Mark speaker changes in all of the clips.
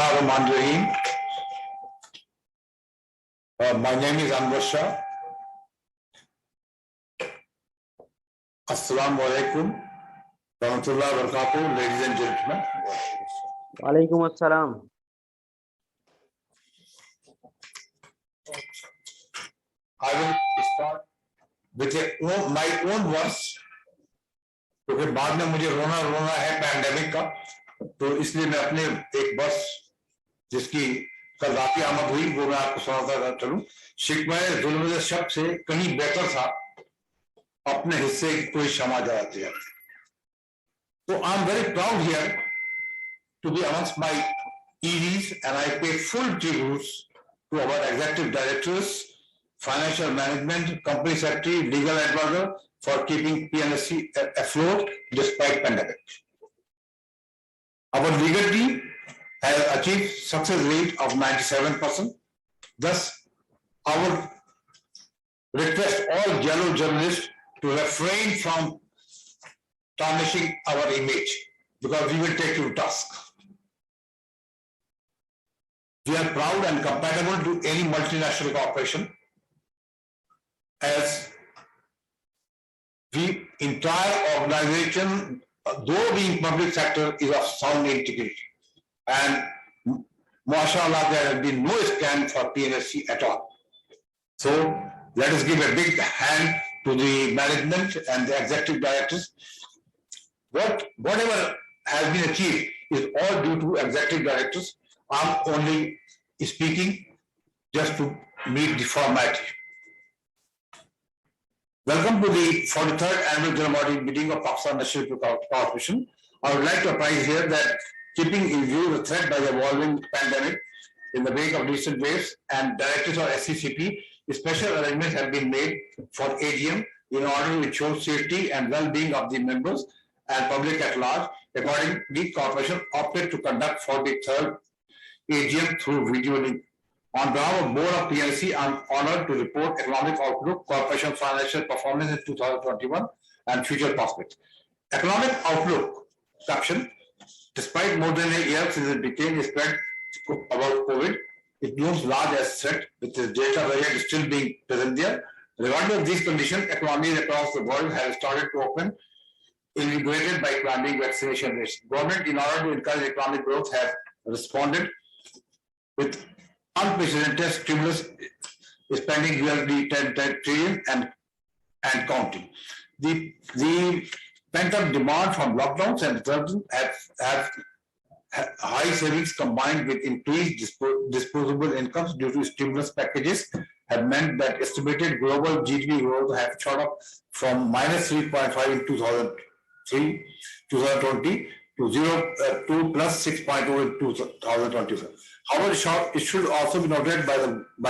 Speaker 1: Rahman Rahim. My name is Anwar Shah. Assalamu alaikum, rahmatullahi wa barakatuh, ladies and gentlemen.
Speaker 2: Walaikum assalam.
Speaker 1: I will start with my own words, क्योंकि बाद में मुझे रोना है pandemic का, तो इसलिए मैं अपने एक बस जिसकी कल रात की आमद हुई वो मैं आपको सुनाता चलूं। शिकवाए जुल्म शब से कहीं बेहतर था अपने हिस्से की कोई क्षमा जाती है। So I'm very proud here to be amongst my EDs, and I pay full tributes to our executive directors, financial management, company secretary, legal advisor for keeping PNSC afloat despite pandemic. Our legal team has achieved success rate of 97%. Thus, our request all yellow journalists to refrain from tarnishing our image, because we will take you to task. We are proud and compatible to any multinational corporation, as the entire organization, though being public sector, is of sound integrity. And mashallah, there has been no scan for PNSC at all. So let us give a big hand to the management and the executive directors. Whatever has been achieved is all due to executive directors. I'm only speaking just to meet the formality. Welcome to the 43rd Annual General Body Meeting of Pakistan National Paper Corporation. I would like to apprise here that keeping in view the threat by the evolving pandemic in the wake of recent waves and directives of SCCP, special arrangements have been made for AGM in order to ensure safety and well-being of the members and public at large. Accordingly, the corporation opted to conduct 43rd AGM through video link. On behalf of Board of PNSC, I am honored to report economic outlook, corporation financial performance in 2021 and future prospects. Economic outlook caption: despite more than a year since it became a spread about COVID, it looms large as threat, with the Delta variant still being present there. Regardless of these conditions, economies across the world have started to open, invigorated by climbing vaccination rates. Government, in order to encourage economic growth, have responded with unprecedented stimulus spending nearly 10 trillion and counting. The pent-up demand from lockdowns and returns have high savings combined with increased disposable incomes due to stimulus packages have meant that estimated global GDP growth have shot up from -3.5 in 2020 to plus 6.0 in 2021. However, it should also be noted by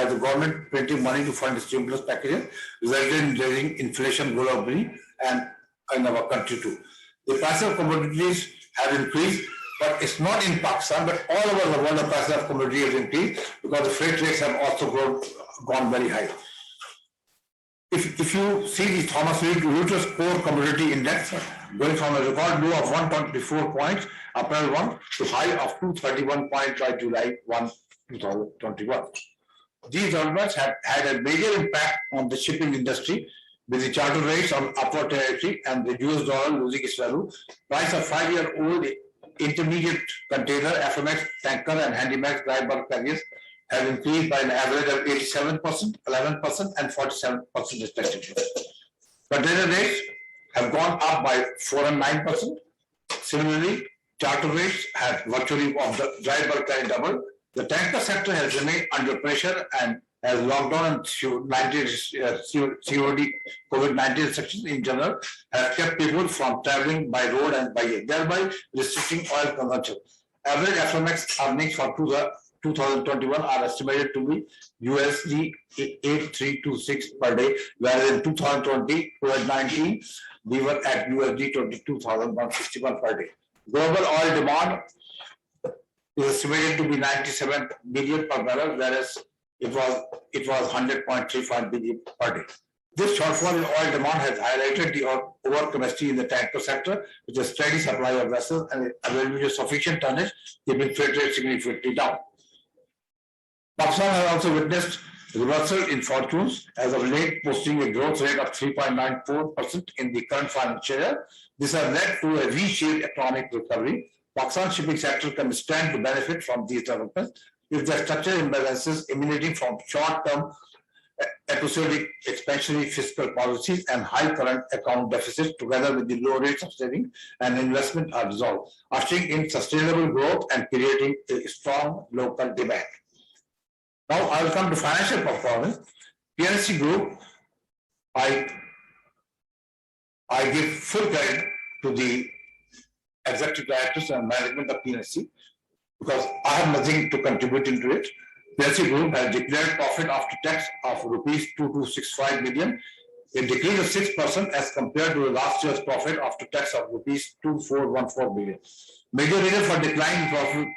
Speaker 1: the government printing money to fund stimulus packages, resulting in raising inflation globally and in our country too. The price of commodities have increased, but it's not in Pakistan, but all over the world the price of commodities has increased because the freight rates have also gone very high. If you see the Thomson Reuters Core Commodity Index going from a record low of 124 points April 1 to high of 231 points by July 1, 2021. These developments have had a major impact on the shipping industry, with the charter rates on upward territory and the US dollar losing its value. Price of 5-year-old intermediate container, FMX, tanker and Handymax dry bulk carriers have increased by an average of 87%, 11% and 47% respectively. Container rates have gone up by 4 and 9%. Similarly, charter rates have virtually of the dry bulk carrier doubled. The tanker sector has remained under pressure, and as lockdown and COD COVID-19 restrictions in general have kept people from traveling by road and by air, thereby restricting oil consumption. Average FMX earnings for 2021 are estimated to be USD 8326 per day, whereas in 2020, COVID-19, we were at USD 22,161 per day. Global oil demand is estimated to be 97 million per barrel, whereas it was 100.35 billion per day. This shortfall in oil demand has highlighted the overcapacity in the tanker sector, with a steady supply of vessels and availability of sufficient tonnage, keeping freight rates significantly down. Pakistan has also witnessed reversal in fortunes as of late, posting a growth rate of 3.94% in the current financial year. This has led to a V-shaped economic recovery. Pakistan shipping sector can stand to benefit from these developments if the structural imbalances emanating from short-term episodic expansionary fiscal policies and high current account deficits, together with the low rates of saving and investment, are resolved, ushering in sustainable growth and creating a strong local demand. Now I will come to financial performance. PNC Group, I give full credit to the executive directors and management of PNC because I have nothing to contribute into it. PNC Group has declared profit after tax of rupees 2265 million, a decrease of 6% as compared to last year's profit after tax of rupees 2414 million. Major reason for decline in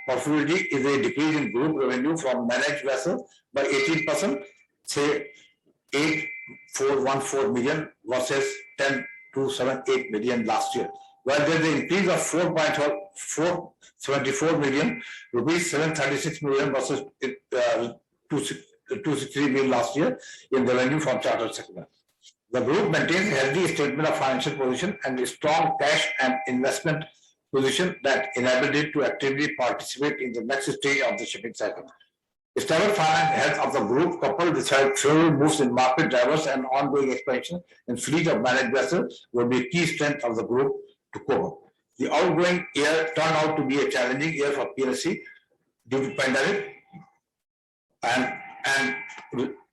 Speaker 1: profitability is a decrease in group revenue from managed vessels by 18%, say 8414 million versus 10278 million last year. While there is an increase of 4.74 million, rupees 736 million versus 263 million last year in the revenue from charter segment. The group maintains a healthy statement of financial position and a strong cash and investment position that enabled it to actively participate in the next stage of the shipping cycle. Stable financial health of the group, coupled with several moves in market drivers and ongoing expansion in fleet of managed vessels, will be a key strength of the group to cope. The outgoing year turned out to be a challenging year for PNC due to pandemic and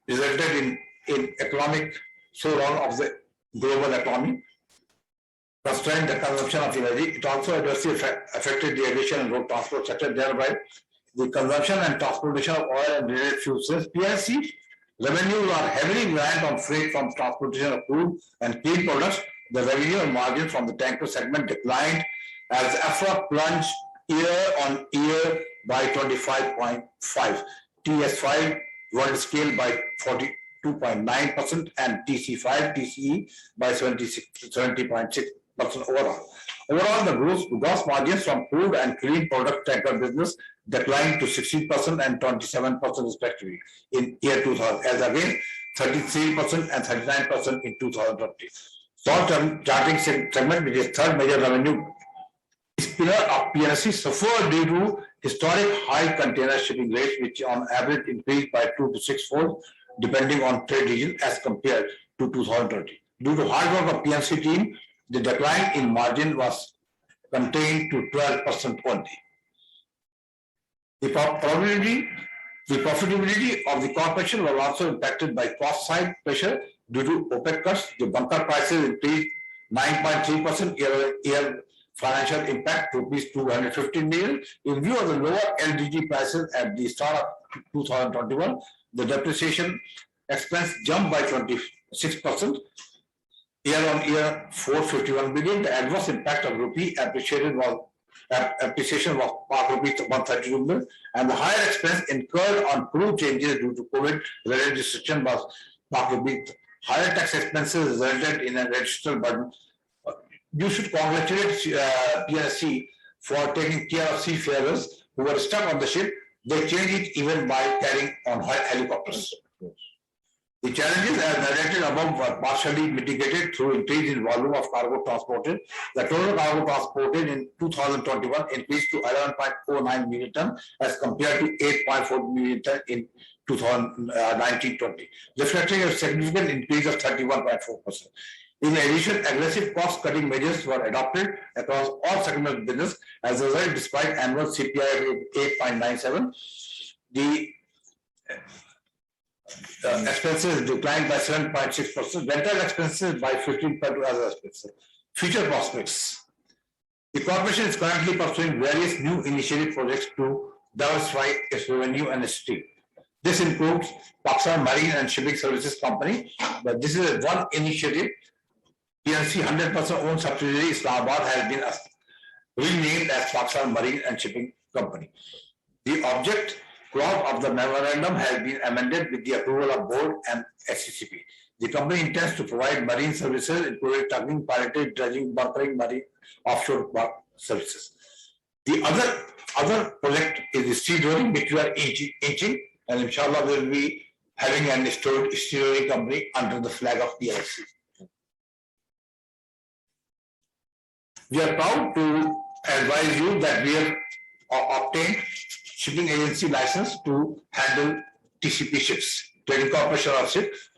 Speaker 1: resulted in economic slowdown of the global economy, constrained the consumption of energy. It also adversely affected the aviation and road transport sector, thereby the consumption and transportation of oil and related fuels. Since PNC revenues are heavily reliant on freight from transportation of crude and clean products, the revenue and margin from the tanker segment declined as EFRA plunged year on year by 25.5%, TS5 world scale by 42.9%, and TC5 TCE by 70.6% overall. Overall, the gross margins from crude and clean product tanker business declined to 16% and 27% respectively in year 2000, as against 33% and 39% in 2020. Short-term chartering segment, which is third major revenue pillar of PNC, suffered due to historic high container shipping rates, which on average increased by 2 to 6-fold, depending on trade region as compared to 2020. Due to hard work of PNC team, the decline in margin was contained to 12% only. The profitability of the corporation was also impacted by cost side pressure due to OPEC cuts. The bunker prices increased 9.3% year financial impact to rupees 215 million. In view of the lower LDG prices at the start of 2021, the depreciation expense jumped by 26%. Year on year, 451 billion. The adverse impact of rupee appreciation was rupees 132 million, and the higher expense incurred on crew changes due to COVID-related restriction was rupee. Higher tax expenses resulted in a registered burden. You should congratulate PNC for taking care of seafarers who were stuck on the ship. They changed it even by carrying on helicopters. The challenges as narrated above were partially mitigated through increase in volume of cargo transported. The total cargo transported in 2021 increased to 11.09 million tons as compared to 8.4 million tons in 2019-20, reflecting a significant increase of 31.4%. In addition, aggressive cost-cutting measures were adopted across all segments of business. As a result, despite annual CPI of 8.97, the expenses declined by 7.6%, rental expenses by 15.2% as expenses. Future prospects. The corporation is currently pursuing various new initiative projects to diversify its revenue and its stream. This includes Pakistan Marine and Shipping Services Company, but this is one initiative. PNC 100% owned subsidiary Islamabad has been renamed as Pakistan Marine and Shipping Company. The object clause of the memorandum has been amended with the approval of board and SCCP. The company intends to provide marine services, including tugging, pilotage, dredging, bunkering, marine offshore services. The other project is the stevedoring, which we are inching, and inshallah we will be having an stevedoring company under the flag of PLC. We are proud to advise you that we have obtained shipping agency license to handle TCP ships, Trading Corporation of Ships.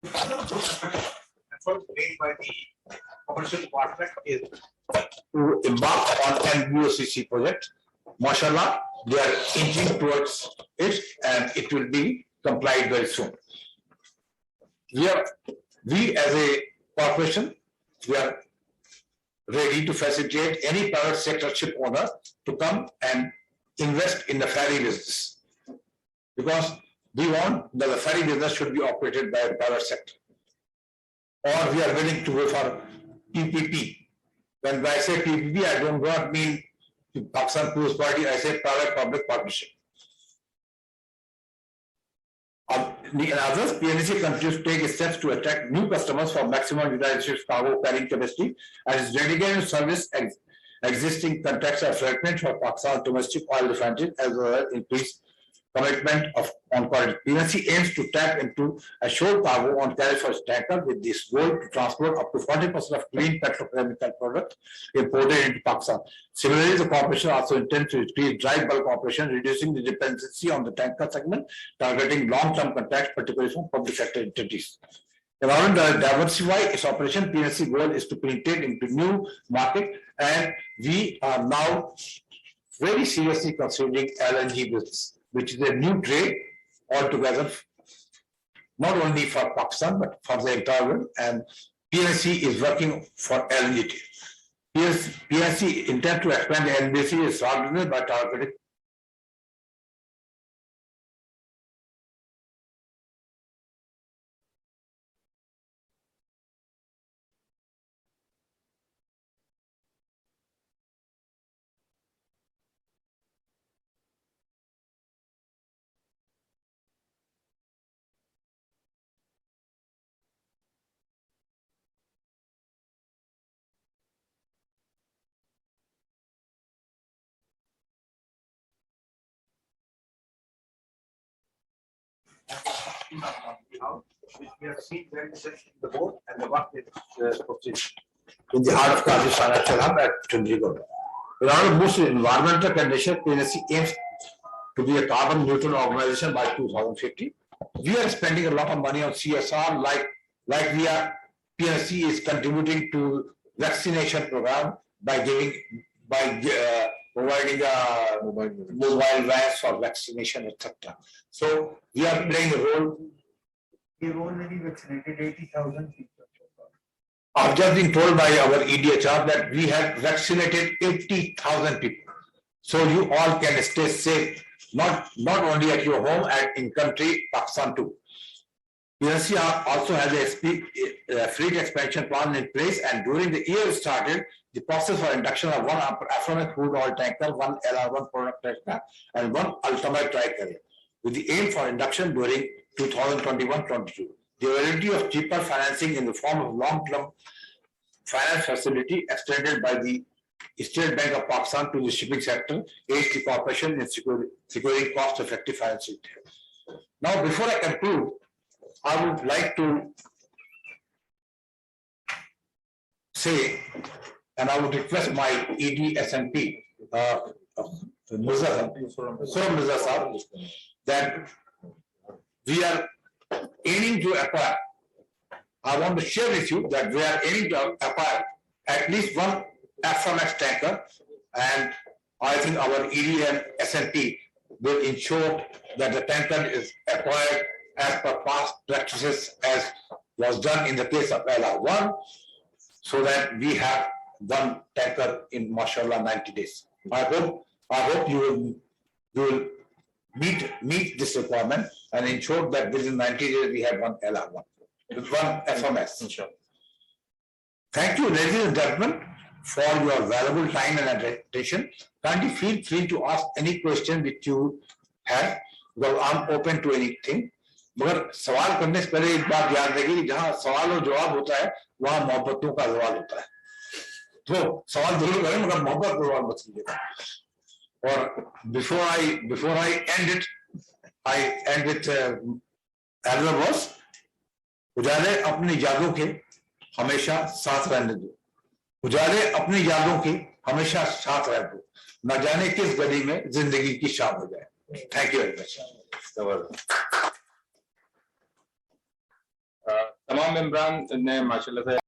Speaker 1: Effort made by the commercial department is to embark on an USCC project. MashaAllah, they are inching towards it, and it will be complied very soon. We as a corporation, we are ready to facilitate any private sector ship owner to come and invest in the ferry business, because we want that the ferry business should be operated by a private sector. Or we are willing to go for PPP. When I say PPP, I do not mean Pakistan People's Party, I say private-public partnership. In others, PNC continues to take steps to attract new customers for maximum utilization cargo carrying capacity and is dedicated to service existing contracts of fragment for Pakistan domestic oil refineries as well as increased commitment on quality. PNC aims to tap into assured cargo on carriage for tanker with this goal to transport up to 40% of clean petrochemical products imported into Pakistan. Similarly, the corporation also intends to increase dry bulk operation, reducing the dependency on the tanker segment, targeting long-term contracts, particularly from public sector entities. In order to diversify its operation, PNC goal is to penetrate into new market, and we are now very seriously considering LNG business, which is a new trade altogether, not only for Pakistan, but for the entire world. And PNC is working for LNG trade. PNC intends to expand the LNG strategy by targeting which we have seen very essential in the board and the work is proceeding in the heart of Karachi Financial Hub at Chandigarh. In order to boost environmental condition, PNC aims to be a carbon neutral organization by 2050. We are spending a lot of money on CSR, like we are. PNC is contributing to vaccination program by providing mobile vans for vaccination, etc. So we are playing a role.
Speaker 3: We've already vaccinated 80,000 people.
Speaker 1: I've just been told by our EDHR that we have vaccinated 80,000 people. So you all can stay safe, not only at your home and in country, Pakistan too. PNC also has a fleet expansion plan in place, and during the year started the process for induction of one Aframax crude oil tanker, one LR1 product tanker, and one ultimate dry carrier, with the aim for induction during 2021-22. The availability of cheaper financing in the form of long-term finance facility extended by the State Bank of Pakistan to the shipping sector aids the corporation in securing cost-effective financing. Now, before I conclude, I would like to say, and I would request my ED SNP, Mirza Sahab, that we are aiming to acquire. I want to share with you that we are aiming to acquire at least one Aframax tanker, and I think our ED and SNP will ensure that the tanker is acquired as per past practices, as was done in the case of LR1, so that we have one tanker in MashaAllah 90 days. I hope you will meet this requirement and ensure that within 90 days we have one LR1 with one FMS. Thank you, ladies and gentlemen. for your valuable time and attention. Kindly feel free to ask any question which you have. Well, I'm open to anything. मगर सवाल करने से पहले एक बात याद रखिए कि जहां सवाल और जवाब होता है वहां मोहब्बतों का सवाल होता है. तो सवाल जरूर करें मगर मोहब्बत को सवाल मत कीजिएगा. और before I end it, I end with another verse. उजाले अपनी यादों के हमेशा साथ रहने दो. उजाले अपनी यादों के हमेशा साथ रहने दो. न जाने किस गली में जिंदगी की शाम हो जाए. Thank you very much.
Speaker 4: तमाम मेंबरान ने माशाल्लाह से